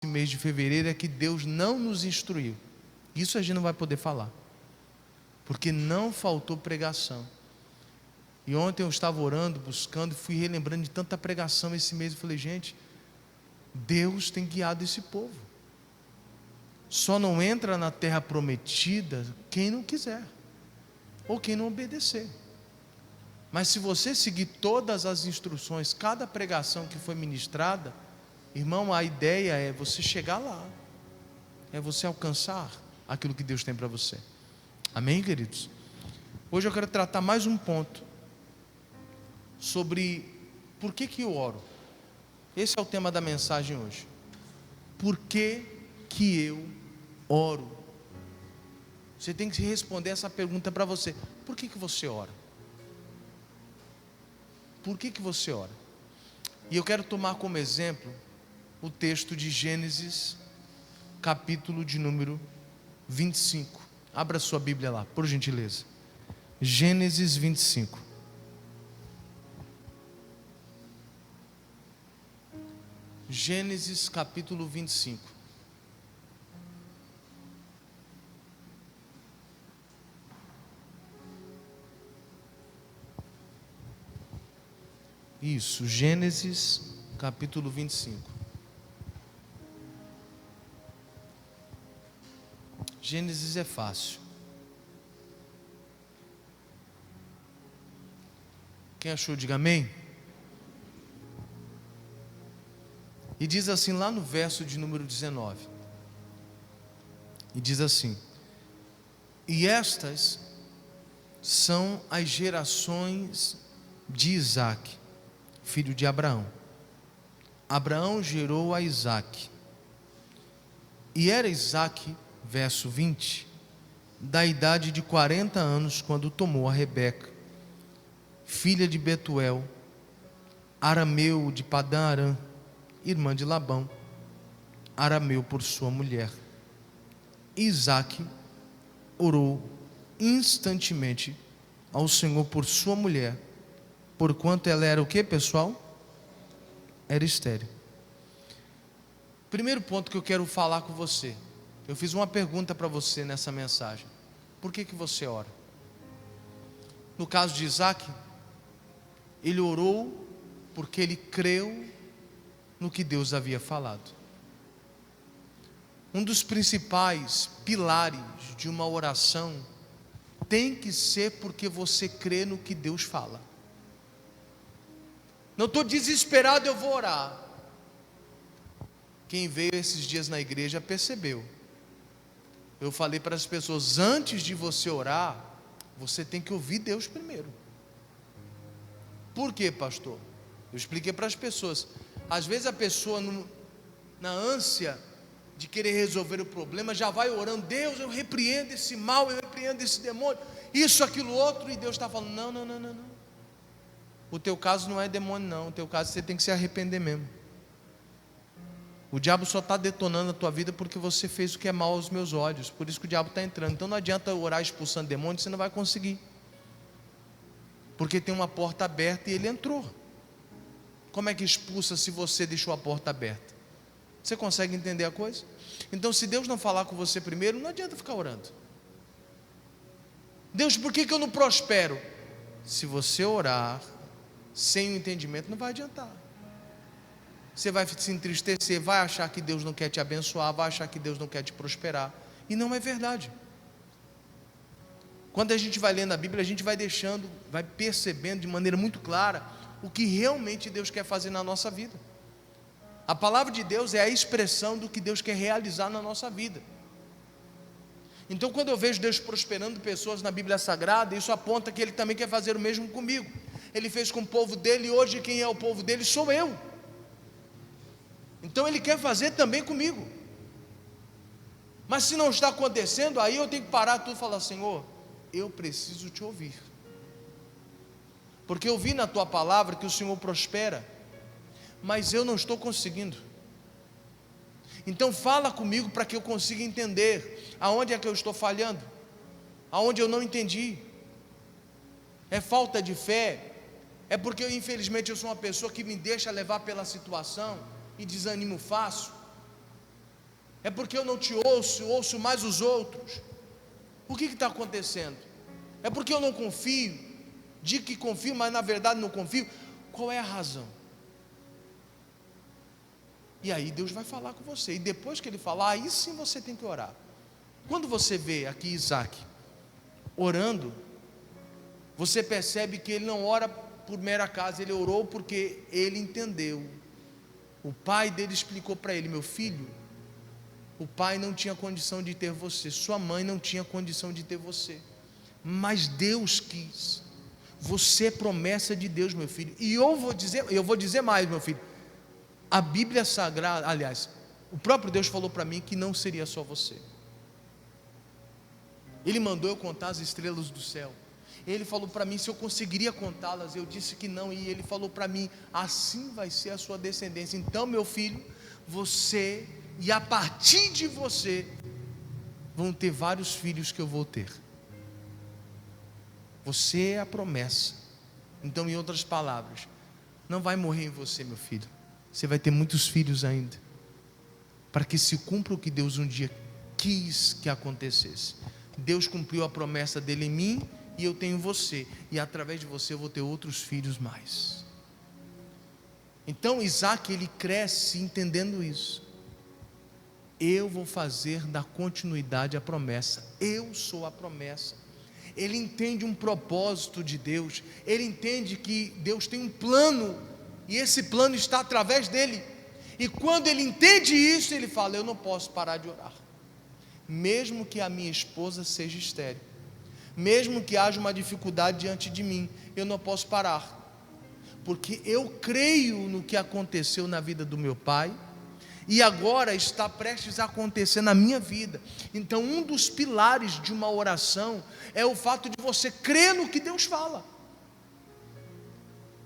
mês de fevereiro é que Deus não nos instruiu. Isso a gente não vai poder falar, porque não faltou pregação. E ontem eu estava orando, buscando, fui relembrando de tanta pregação esse mês. Eu falei, gente, Deus tem guiado esse povo. Só não entra na terra prometida quem não quiser, ou quem não obedecer. Mas se você seguir todas as instruções, cada pregação que foi ministrada, irmão, a ideia é você chegar lá, é você alcançar aquilo que Deus tem para você. Amém, queridos? Hoje eu quero tratar mais um ponto sobre por que eu oro. Esse é o tema da mensagem hoje. Por que eu oro? Você tem que responder essa pergunta para você. Por que você ora? Por que você ora? E eu quero tomar como exemplo o texto de Gênesis, capítulo de número 25. Abra sua Bíblia lá, por gentileza. Gênesis 25. Gênesis capítulo 25. Isso, Gênesis capítulo 25. Gênesis é fácil. Quem achou, diga amém. E diz assim lá no verso de número 19. E diz assim: e estas são as gerações de Isaque, filho de Abraão. Abraão gerou a Isaque. E era Isaque, verso 20, da idade de 40 anos, quando tomou a Rebeca, filha de Betuel, arameu de Padã-Arã, irmã de Labão, arameu, por sua mulher. Isaque orou instantemente ao Senhor por sua mulher, porquanto ela era o que, pessoal? Era estéril. Primeiro ponto que eu quero falar com você. Eu fiz uma pergunta para você nessa mensagem. Por que você ora? No caso de Isaque, ele orou porque ele creu no que Deus havia falado. Um dos principais pilares de uma oração tem que ser porque você crê no que Deus fala. Não estou desesperado, eu vou orar. Quem veio esses dias na igreja percebeu. Eu falei para as pessoas, antes de você orar, você tem que ouvir Deus primeiro. Por quê, pastor? Eu expliquei para as pessoas. Às vezes a pessoa, na ânsia de querer resolver o problema, já vai orando, Deus, eu repreendo esse mal, eu repreendo esse demônio, isso, aquilo, outro, e Deus está falando, não. O teu caso não é demônio não, o teu caso você tem que se arrepender mesmo. O diabo só está detonando a tua vida porque você fez o que é mal aos meus olhos, por isso que o diabo está entrando. Então não adianta orar expulsando demônio, você não vai conseguir, porque tem uma porta aberta e ele entrou. Como é que expulsa se você deixou a porta aberta? Você consegue entender a coisa? Então, se Deus não falar com você primeiro, não adianta ficar orando. Deus, por que eu não prospero? Se você orar sem o entendimento, não vai adiantar. Você vai se entristecer, vai achar que Deus não quer te abençoar, vai achar que Deus não quer te prosperar, e não é verdade. Quando a gente vai lendo a Bíblia, a gente vai deixando, vai percebendo de maneira muito clara o que realmente Deus quer fazer na nossa vida. A palavra de Deus é a expressão do que Deus quer realizar na nossa vida. Então, quando eu vejo Deus prosperando pessoas na Bíblia Sagrada, isso aponta que Ele também quer fazer o mesmo comigo. Ele fez com o povo dele, e hoje quem é o povo dele sou eu. Então Ele quer fazer também comigo. Mas se não está acontecendo, aí eu tenho que parar tudo e falar, Senhor, eu preciso te ouvir. Porque eu vi na tua palavra que o Senhor prospera, mas eu não estou conseguindo. Então fala comigo para que eu consiga entender aonde é que eu estou falhando, aonde eu não entendi. É falta de fé? É porque infelizmente eu sou uma pessoa que me deixa levar pela situação e desanimo fácil? É porque eu não te ouço, ouço mais os outros. O que está acontecendo? É porque eu não confio, digo que confio, mas na verdade não confio. Qual é a razão? E aí Deus vai falar com você, e depois que Ele falar, aí sim você tem que orar. Quando você vê aqui Isaac orando, você percebe que ele não ora por mera acaso, ele orou porque ele entendeu. O pai dele explicou para ele: meu filho, o pai não tinha condição de ter você, sua mãe não tinha condição de ter você, mas Deus quis. Você é promessa de Deus, meu filho. E eu vou dizer mais, meu filho. A Bíblia Sagrada, aliás, o próprio Deus falou para mim que não seria só você. Ele mandou eu contar as estrelas do céu. Ele falou para mim se eu conseguiria contá-las. Eu disse que não, e ele falou para mim: assim vai ser a sua descendência. Então, meu filho, você, e a partir de você, vão ter vários filhos que eu vou ter. Você é a promessa. Então, em outras palavras, não vai morrer em você, meu filho. Você vai ter muitos filhos ainda, para que se cumpra o que Deus um dia quis que acontecesse. Deus cumpriu a promessa dele em mim, e eu tenho você, e através de você eu vou ter outros filhos mais. Então Isaac, ele cresce entendendo isso. Eu vou fazer da continuidade a promessa. Eu sou a promessa. Ele entende um propósito de Deus. Ele entende que Deus tem um plano, e esse plano está através dele. E quando ele entende isso, ele fala: eu não posso parar de orar, mesmo que a minha esposa seja estéril, mesmo que haja uma dificuldade diante de mim, eu não posso parar, porque eu creio no que aconteceu na vida do meu pai, e agora está prestes a acontecer na minha vida. Então, um dos pilares de uma oração é o fato de você crer no que Deus fala.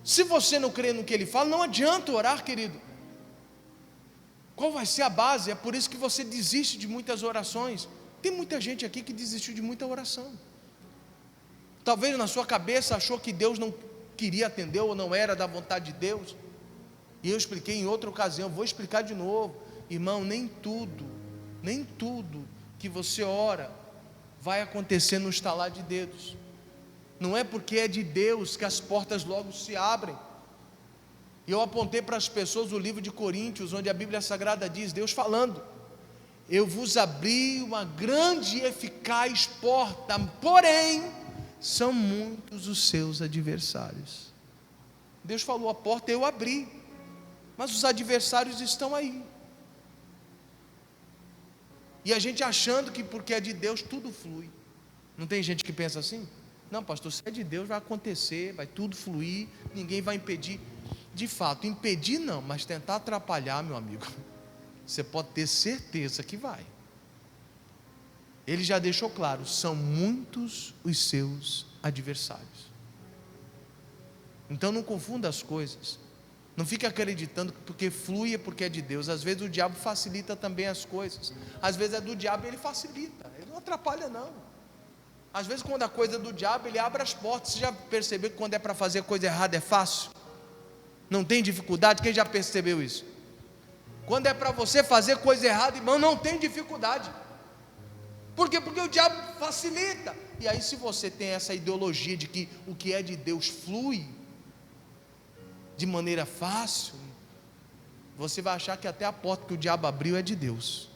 Se você não crê no que Ele fala, não adianta orar, querido. Qual vai ser a base? É por isso que você desiste de muitas orações. Tem muita gente aqui que desistiu de muita oração. Talvez na sua cabeça achou que Deus não queria atender, ou não era da vontade de Deus. E eu expliquei em outra ocasião, vou explicar de novo. Irmão, nem tudo que você ora vai acontecer no estalar de dedos. Não é porque é de Deus que as portas logo se abrem. E eu apontei para as pessoas o livro de Coríntios, onde a Bíblia Sagrada diz, Deus falando: eu vos abri uma grande e eficaz porta, porém são muitos os seus adversários. Deus falou: a porta eu abri, mas os adversários estão aí. E a gente achando que porque é de Deus tudo flui. Não tem gente que pensa assim? Não, pastor, se é de Deus vai acontecer, vai tudo fluir, ninguém vai impedir. De fato, impedir não, mas tentar atrapalhar, meu amigo, você pode ter certeza que vai. Ele já deixou claro: são muitos os seus adversários. Então não confunda as coisas. Não fique acreditando que porque flui é porque é de Deus. Às vezes o diabo facilita também as coisas. Às vezes é do diabo e ele facilita, ele não atrapalha não. Às vezes quando a coisa é do diabo, ele abre as portas. Você já percebeu que quando é para fazer coisa errada é fácil? Não tem dificuldade? Quem já percebeu isso? Quando é para você fazer coisa errada, irmão, não tem dificuldade. Por quê? Porque o diabo facilita. E aí, se você tem essa ideologia de que o que é de Deus flui de maneira fácil, você vai achar que até a porta que o diabo abriu é de Deus.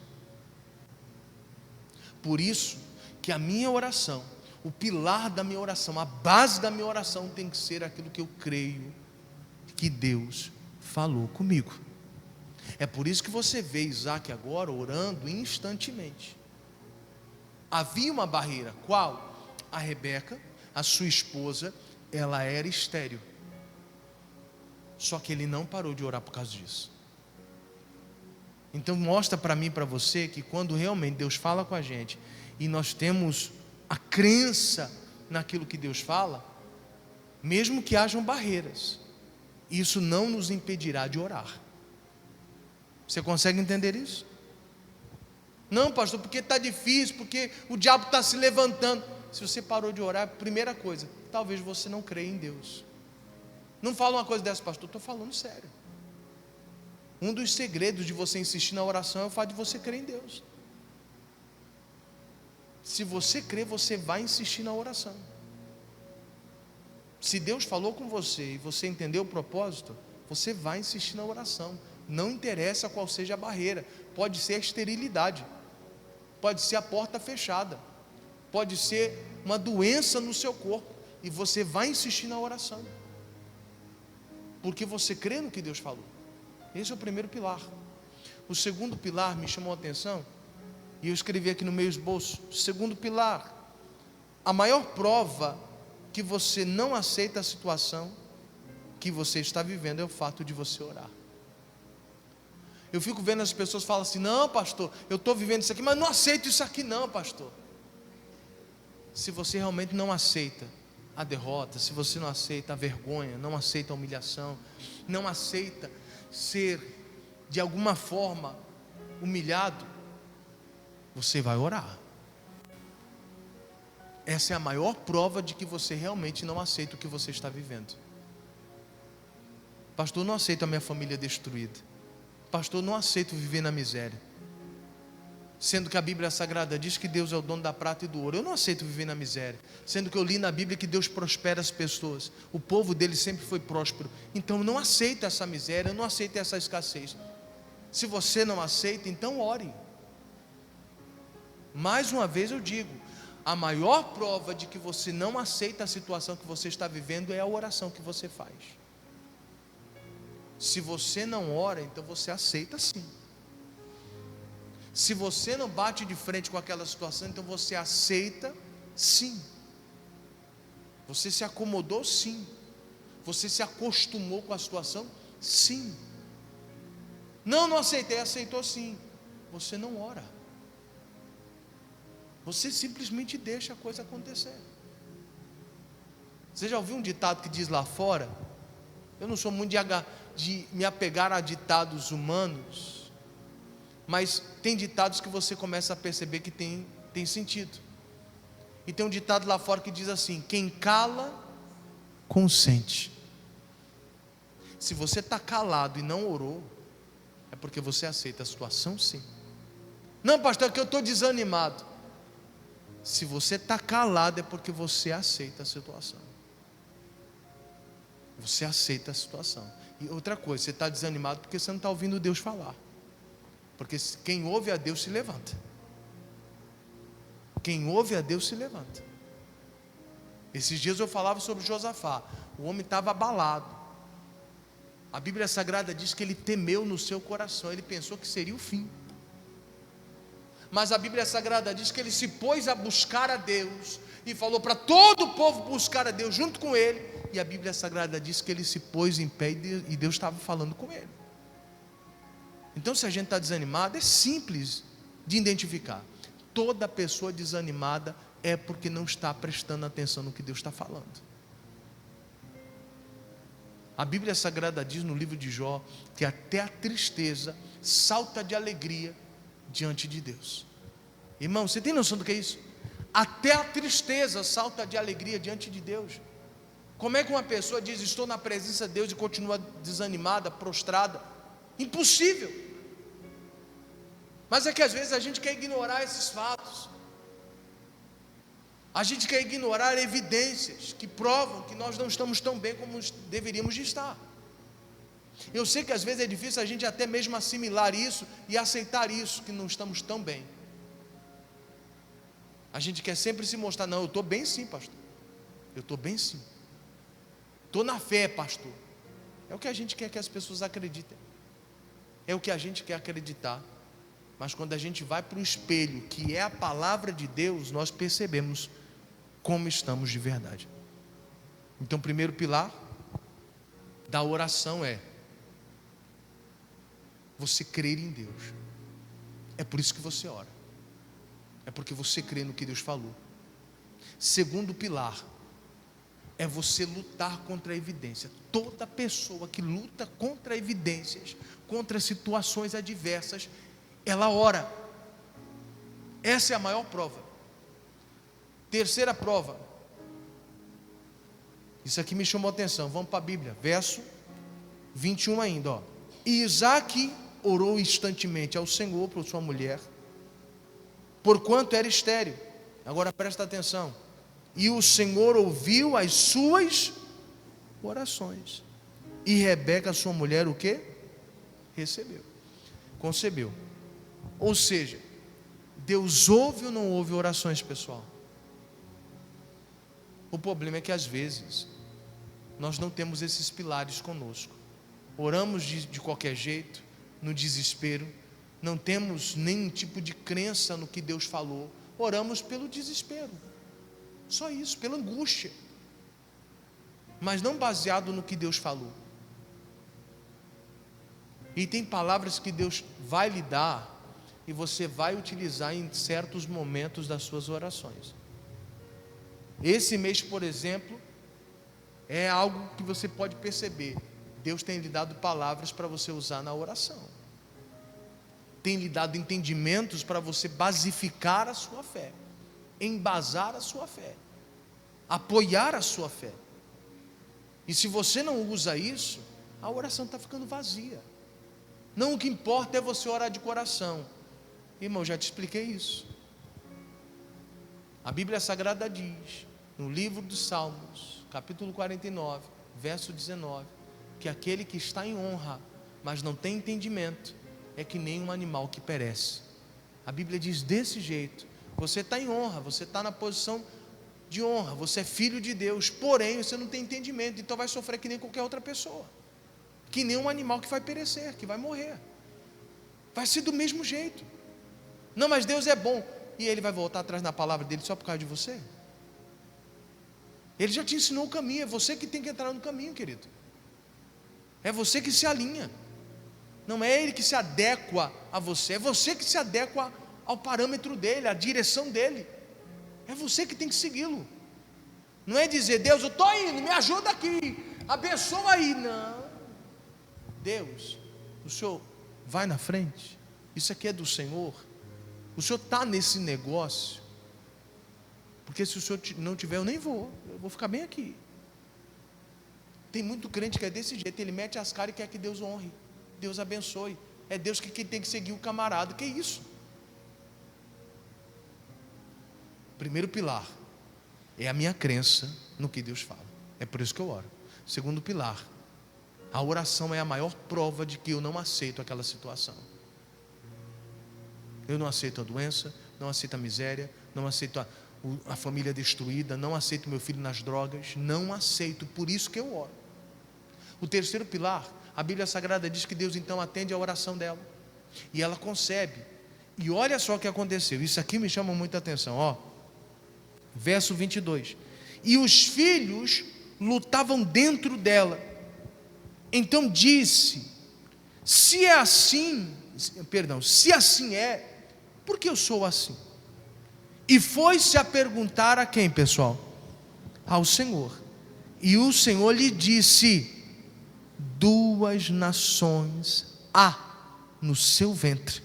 Por isso que a minha oração, o pilar da minha oração, a base da minha oração tem que ser aquilo que eu creio que Deus falou comigo. É por isso que você vê Isaac agora orando instantemente. Havia uma barreira, qual? A Rebeca, a sua esposa, ela era estéril. Só que ele não parou de orar por causa disso. Então mostra para mim e para você que quando realmente Deus fala com a gente, e nós temos a crença naquilo que Deus fala, mesmo que hajam barreiras, isso não nos impedirá de orar. Você consegue entender isso? Não, pastor, porque está difícil, porque o diabo está se levantando. Se você parou de orar, primeira coisa, talvez você não creia em Deus. Não fala uma coisa dessa, pastor, estou falando sério. Um dos segredos de você insistir na oração é o fato de você crer em Deus. Se você crer, você vai insistir na oração. Se Deus falou com você e você entendeu o propósito, você vai insistir na oração. Não interessa qual seja a barreira. Pode ser a esterilidade, pode ser a porta fechada, pode ser uma doença no seu corpo, e você vai insistir na oração, porque você crê no que Deus falou. Esse é o primeiro pilar. O segundo pilar me chamou a atenção, e eu escrevi aqui no meu esboço. Segundo pilar: a maior prova que você não aceita a situação que você está vivendo é o fato de você orar. Eu fico vendo as pessoas falam assim: não, pastor, eu estou vivendo isso aqui, mas não aceito isso aqui não, pastor. Se você realmente não aceita a derrota, se você não aceita a vergonha, não aceita a humilhação, não aceita ser de alguma forma humilhado, você vai orar. Essa é a maior prova de que você realmente não aceita o que você está vivendo. Pastor, não aceito a minha família destruída. Pastor, não aceito viver na miséria. Sendo que a Bíblia Sagrada diz que Deus é o dono da prata e do ouro. Eu não aceito viver na miséria. Sendo que eu li na Bíblia que Deus prospera as pessoas. O povo dele sempre foi próspero. Então eu não aceito essa miséria, eu não aceito essa escassez. Se você não aceita, então ore. Mais uma vez eu digo, a maior prova de que você não aceita a situação que você está vivendo é a oração que você faz. Se você não ora, então você aceita sim. Se você não bate de frente com aquela situação, então você aceita sim. Você se acomodou sim. Você se acostumou com a situação sim. Não aceitei, aceitou sim. Você não ora. Você simplesmente deixa a coisa acontecer. Você já ouviu um ditado que diz lá fora? Eu não sou muito de me apegar a ditados humanos, mas tem ditados que você começa a perceber que tem sentido. E tem um ditado lá fora que diz assim: quem cala, consente. Se você está calado e não orou, é porque você aceita a situação sim. Não, pastor, é que eu estou desanimado. Se você está calado, é porque você aceita a situação. Você aceita a situação. E outra coisa, você está desanimado porque você não está ouvindo Deus falar. Porque quem ouve a Deus se levanta. Quem ouve a Deus se levanta. Esses dias eu falava sobre Josafá. O homem estava abalado. A Bíblia Sagrada diz que ele temeu no seu coração. Ele pensou que seria o fim. Mas a Bíblia Sagrada diz que ele se pôs a buscar a Deus e falou para todo o povo buscar a Deus junto com ele. E a Bíblia Sagrada diz que ele se pôs em pé e Deus estava falando com ele. Então, se a gente está desanimado, é simples de identificar. Toda pessoa desanimada é porque não está prestando atenção no que Deus está falando. A Bíblia Sagrada diz no livro de Jó que até a tristeza salta de alegria diante de Deus. Irmão, você tem noção do que é isso? Até a tristeza salta de alegria diante de Deus. Como é que uma pessoa diz: estou na presença de Deus, e continua desanimada, prostrada? Impossível. Mas é que às vezes a gente quer ignorar esses fatos. A gente quer ignorar evidências que provam que nós não estamos tão bem como deveríamos de estar. Eu sei que às vezes é difícil a gente até mesmo assimilar isso e aceitar isso, que não estamos tão bem. A gente quer sempre se mostrar: não, eu estou bem sim, pastor. Eu estou bem sim. Estou na fé, pastor. É o que a gente quer que as pessoas acreditem. É o que a gente quer acreditar. Mas quando a gente vai para o espelho, que é a palavra de Deus, nós percebemos como estamos de verdade. Então, o primeiro pilar da oração é você crer em Deus. É por isso que você ora. É porque você crê no que Deus falou. Segundo pilar é você lutar contra a evidência. Toda pessoa que luta contra evidências, contra situações adversas, ela ora. Essa é a maior prova. Terceira prova. Isso aqui me chamou a atenção. Vamos para a Bíblia, verso 21 ainda, ó. E Isaque orou instantemente ao Senhor por sua mulher, porquanto era estéril. Agora presta atenção. E o Senhor ouviu as suas orações. E Rebeca, sua mulher, o quê? Recebeu, concebeu. Ou seja, Deus ouve ou não ouve orações, pessoal? O problema é que às vezes nós não temos esses pilares conosco. Oramos de qualquer jeito, no desespero, não temos nenhum tipo de crença no que Deus falou, oramos pelo desespero, só isso, pela angústia, mas não baseado no que Deus falou. E tem palavras que Deus vai lhe dar e você vai utilizar em certos momentos das suas orações. Esse mês, por exemplo, é algo que você pode perceber. Deus tem lhe dado palavras para você usar na oração. Tem lhe dado entendimentos para você basificar a sua fé, embasar a sua fé, apoiar a sua fé. E se você não usa isso, a oração está ficando vazia. Não, o que importa é você orar de coração. Irmão, já te expliquei isso. A Bíblia Sagrada diz, no livro dos Salmos, capítulo 49, verso 19, que aquele que está em honra, mas não tem entendimento, é que nem um animal que perece. A Bíblia diz desse jeito: você está em honra, você está na posição de honra, você é filho de Deus, porém você não tem entendimento, então vai sofrer que nem qualquer outra pessoa, que nem um animal que vai perecer, que vai morrer, vai ser do mesmo jeito. Não, mas Deus é bom, e Ele vai voltar atrás na palavra dele só por causa de você? Ele já te ensinou o caminho, é você que tem que entrar no caminho, querido. É você que se alinha. Não é Ele que se adequa a você, é você que se adequa ao parâmetro dele, à direção dele. É você que tem que segui-lo. Não é dizer: Deus, eu estou indo, me ajuda aqui, abençoa aí. Não. Deus, o Senhor vai na frente, isso aqui é do Senhor. O Senhor está nesse negócio, porque se o Senhor não tiver, eu nem vou, eu vou ficar bem aqui. Tem muito crente que é desse jeito, ele mete as caras e quer que Deus honre, Deus abençoe. É Deus que tem que seguir o camarada. Que isso? Primeiro pilar é a minha crença no que Deus fala, é por isso que eu oro. Segundo pilar, a oração é a maior prova de que eu não aceito aquela situação. Eu não aceito a doença, não aceito a miséria, não aceito a família destruída, não aceito meu filho nas drogas, não aceito, por isso que eu oro. O terceiro pilar, a Bíblia Sagrada diz que Deus então atende a oração dela, e ela concebe. E olha só o que aconteceu, isso aqui me chama muita atenção, ó. Verso 22, e os filhos lutavam dentro dela, então disse: se assim é, por que eu sou assim? E foi-se a perguntar a quem, pessoal? Ao Senhor. E o Senhor lhe disse: 2 nações há no seu ventre,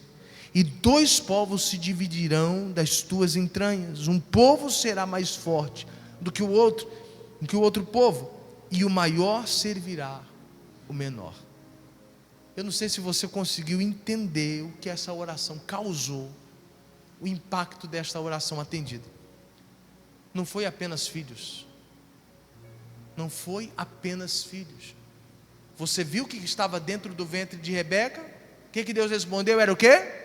e 2 povos se dividirão das tuas entranhas. Um povo será mais forte do que o outro povo, e o maior servirá o menor. Eu não sei se você conseguiu entender o que essa oração causou, o impacto desta oração atendida. Não foi apenas filhos, não foi apenas filhos. Você viu o que estava dentro do ventre de Rebeca? O que Deus respondeu? Era o quê?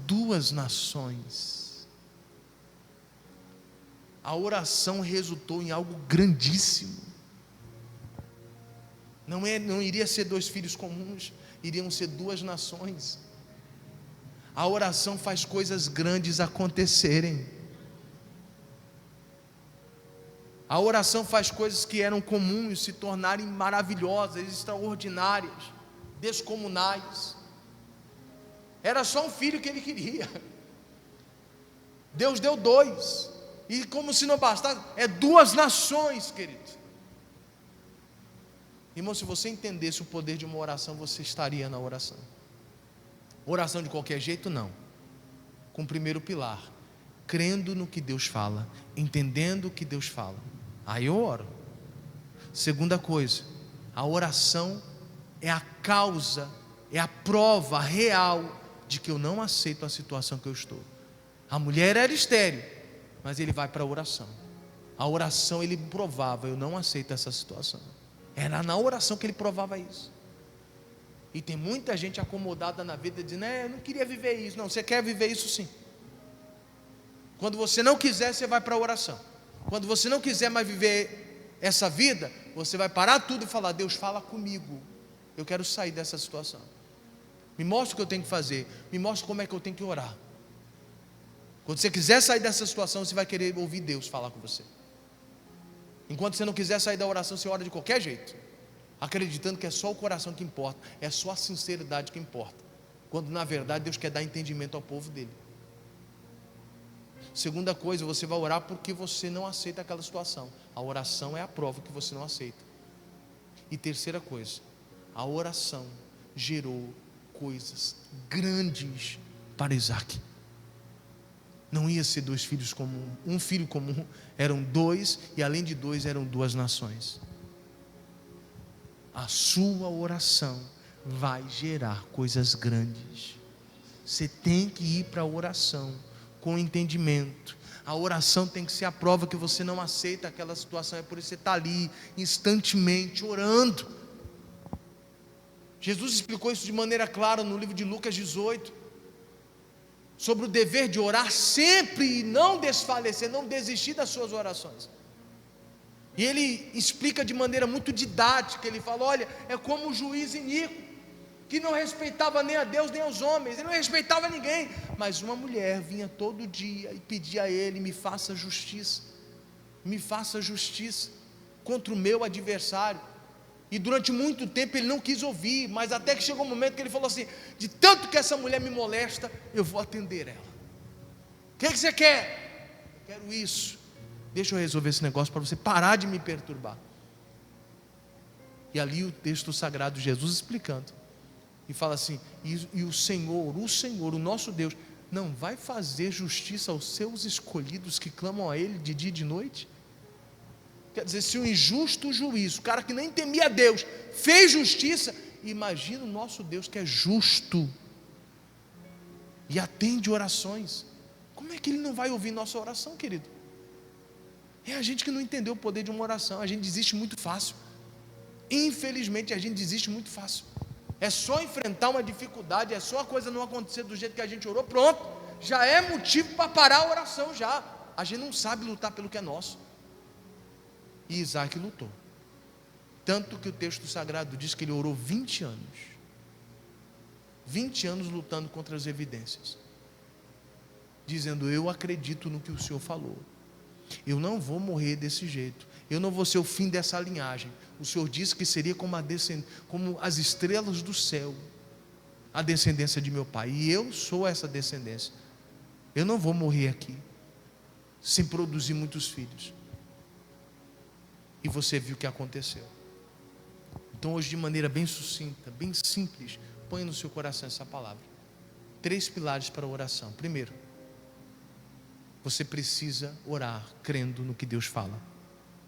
2 nações. A oração resultou em algo grandíssimo. Não iria ser 2 filhos comuns, iriam ser 2 nações. A oração faz coisas grandes acontecerem. A oração faz coisas que eram comuns se tornarem maravilhosas, extraordinárias, descomunais. Era só um filho que ele queria, Deus deu 2, e como se não bastasse, é 2 nações, querido. Irmão, se você entendesse o poder de uma oração, você estaria na oração. Oração de qualquer jeito, não. Com o primeiro pilar, crendo no que Deus fala, entendendo o que Deus fala, aí eu oro. Segunda coisa, a oração é a causa, é a prova real de que eu não aceito a situação que eu estou. A mulher era estéril, mas ele vai para a oração. A oração ele provava: eu não aceito essa situação. Era na oração que ele provava isso. E tem muita gente acomodada na vida dizendo: eu não queria viver isso. Não, você quer viver isso sim. Quando você não quiser, você vai para a oração. Quando você não quiser mais viver essa vida, você vai parar tudo e falar: Deus, fala comigo, eu quero sair dessa situação. Me mostra o que eu tenho que fazer, me mostra como é que eu tenho que orar. Quando você quiser sair dessa situação, você vai querer ouvir Deus falar com você. Enquanto você não quiser sair da oração, você ora de qualquer jeito, acreditando que é só o coração que importa, é só a sinceridade que importa, quando na verdade Deus quer dar entendimento ao povo dele. Segunda coisa, você vai orar porque você não aceita aquela situação. A oração é a prova que você não aceita. E terceira coisa, a oração gerou coisas grandes para Isaac. Não ia ser 2 filhos comuns, um filho comum, eram 2, e além de 2 eram 2 nações. A sua oração vai gerar coisas grandes. Você tem que ir para a oração com entendimento. A oração tem que ser a prova que você não aceita aquela situação. É por isso que você está ali instantemente orando. Jesus explicou isso de maneira clara no livro de Lucas 18, sobre o dever de orar sempre e não desfalecer, não desistir das suas orações. E ele explica de maneira muito didática. Ele fala: olha, é como o juiz iníquo, que não respeitava nem a Deus nem aos homens, ele não respeitava ninguém, mas uma mulher vinha todo dia e pedia a ele: me faça justiça contra o meu adversário. E durante muito tempo ele não quis ouvir, mas até que chegou um momento que ele falou assim: de tanto que essa mulher me molesta, eu vou atender ela. O que você quer? Eu quero isso. Deixa eu resolver esse negócio para você parar de me perturbar. E ali o texto sagrado, Jesus explicando, e fala assim: e o Senhor, o nosso Deus, não vai fazer justiça aos seus escolhidos que clamam a Ele de dia e de noite? Quer dizer, se o injusto juiz, o cara que nem temia Deus, fez justiça, imagina o nosso Deus que é justo e atende orações. Como é que Ele não vai ouvir nossa oração, querido? É a gente que não entendeu o poder de uma oração. A gente desiste muito fácil. Infelizmente a gente desiste muito fácil. É só enfrentar uma dificuldade, é só a coisa não acontecer do jeito que a gente orou, pronto, já é motivo para parar a oração já. A gente não sabe lutar pelo que é nosso. E Isaac lutou. Tanto que o texto sagrado diz que ele orou 20 anos. 20 anos lutando contra as evidências, dizendo: eu acredito no que o Senhor falou. Eu não vou morrer desse jeito. Eu não vou ser o fim dessa linhagem. O Senhor disse que seria como as estrelas do céu, a descendência de meu pai. E eu sou essa descendência. Eu não vou morrer aqui sem produzir muitos filhos. E você viu o que aconteceu. Então hoje, de maneira bem sucinta, bem simples, põe no seu coração essa palavra. 3 pilares para a oração. Primeiro, você precisa orar crendo no que Deus fala.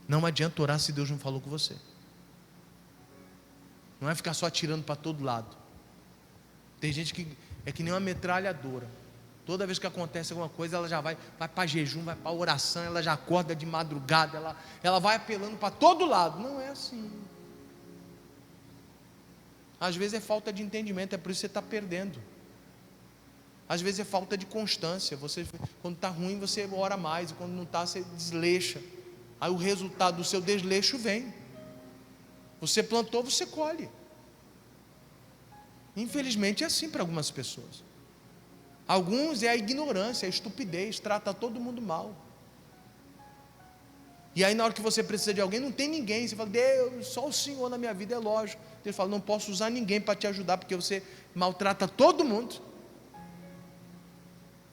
Não adianta orar se Deus não falou com você. Não é ficar só atirando para todo lado. Tem gente que é que nem uma metralhadora. Toda vez que acontece alguma coisa, ela já vai para jejum, vai para oração, ela já acorda de madrugada, ela vai apelando para todo lado. Não é assim. Às vezes é falta de entendimento, é por isso que você está perdendo. Às vezes é falta de constância. Você, quando está ruim, você ora mais, e quando não está, você desleixa. Aí o resultado do seu desleixo vem. Você plantou, você colhe. Infelizmente é assim para algumas pessoas. Alguns é a ignorância, a estupidez, trata todo mundo mal. E aí na hora que você precisa de alguém, não tem ninguém. Você fala: Deus, só o Senhor na minha vida, é lógico. Deus fala: não posso usar ninguém para te ajudar, porque você maltrata todo mundo.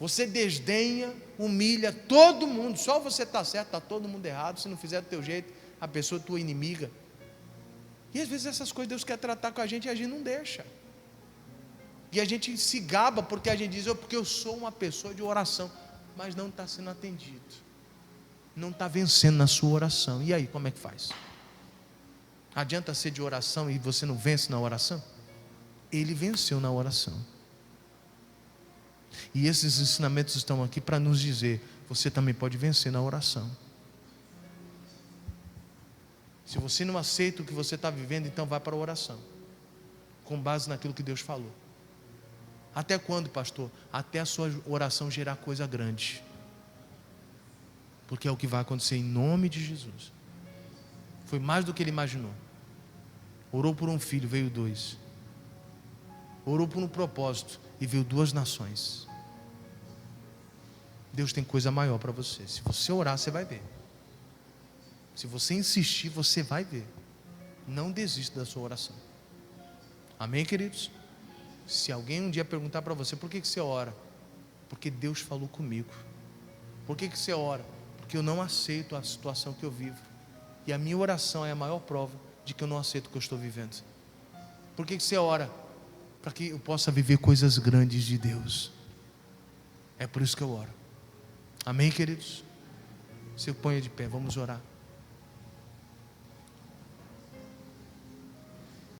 Você desdenha, humilha todo mundo. Só você está certo, está todo mundo errado. Se não fizer do teu jeito, a pessoa é tua inimiga. E às vezes essas coisas Deus quer tratar com a gente e a gente não deixa. E a gente se gaba porque a gente diz: porque eu sou uma pessoa de oração. Mas não está sendo atendido, não está vencendo na sua oração. E aí, como é que faz? Adianta ser de oração e você não vence na oração? Ele venceu na oração. E esses ensinamentos estão aqui para nos dizer: você também pode vencer na oração. Se você não aceita o que você está vivendo, então vá para a oração, com base naquilo que Deus falou. Até quando, pastor? Até a sua oração gerar coisa grande, porque é o que vai acontecer em nome de Jesus. Foi mais do que ele imaginou. Orou por um filho, veio 2. Orou por um propósito e veio 2 nações. Deus tem coisa maior para você. Se você orar, você vai ver. Se você insistir, você vai ver. Não desista da sua oração. Amém, queridos? Se alguém um dia perguntar para você: por que você ora? Porque Deus falou comigo. Por que você ora? Porque eu não aceito a situação que eu vivo. E a minha oração é a maior prova de que eu não aceito o que eu estou vivendo. Por que você ora? Para que eu possa viver coisas grandes de Deus. É por isso que eu oro. Amém, queridos? Se ponha de pé, vamos orar.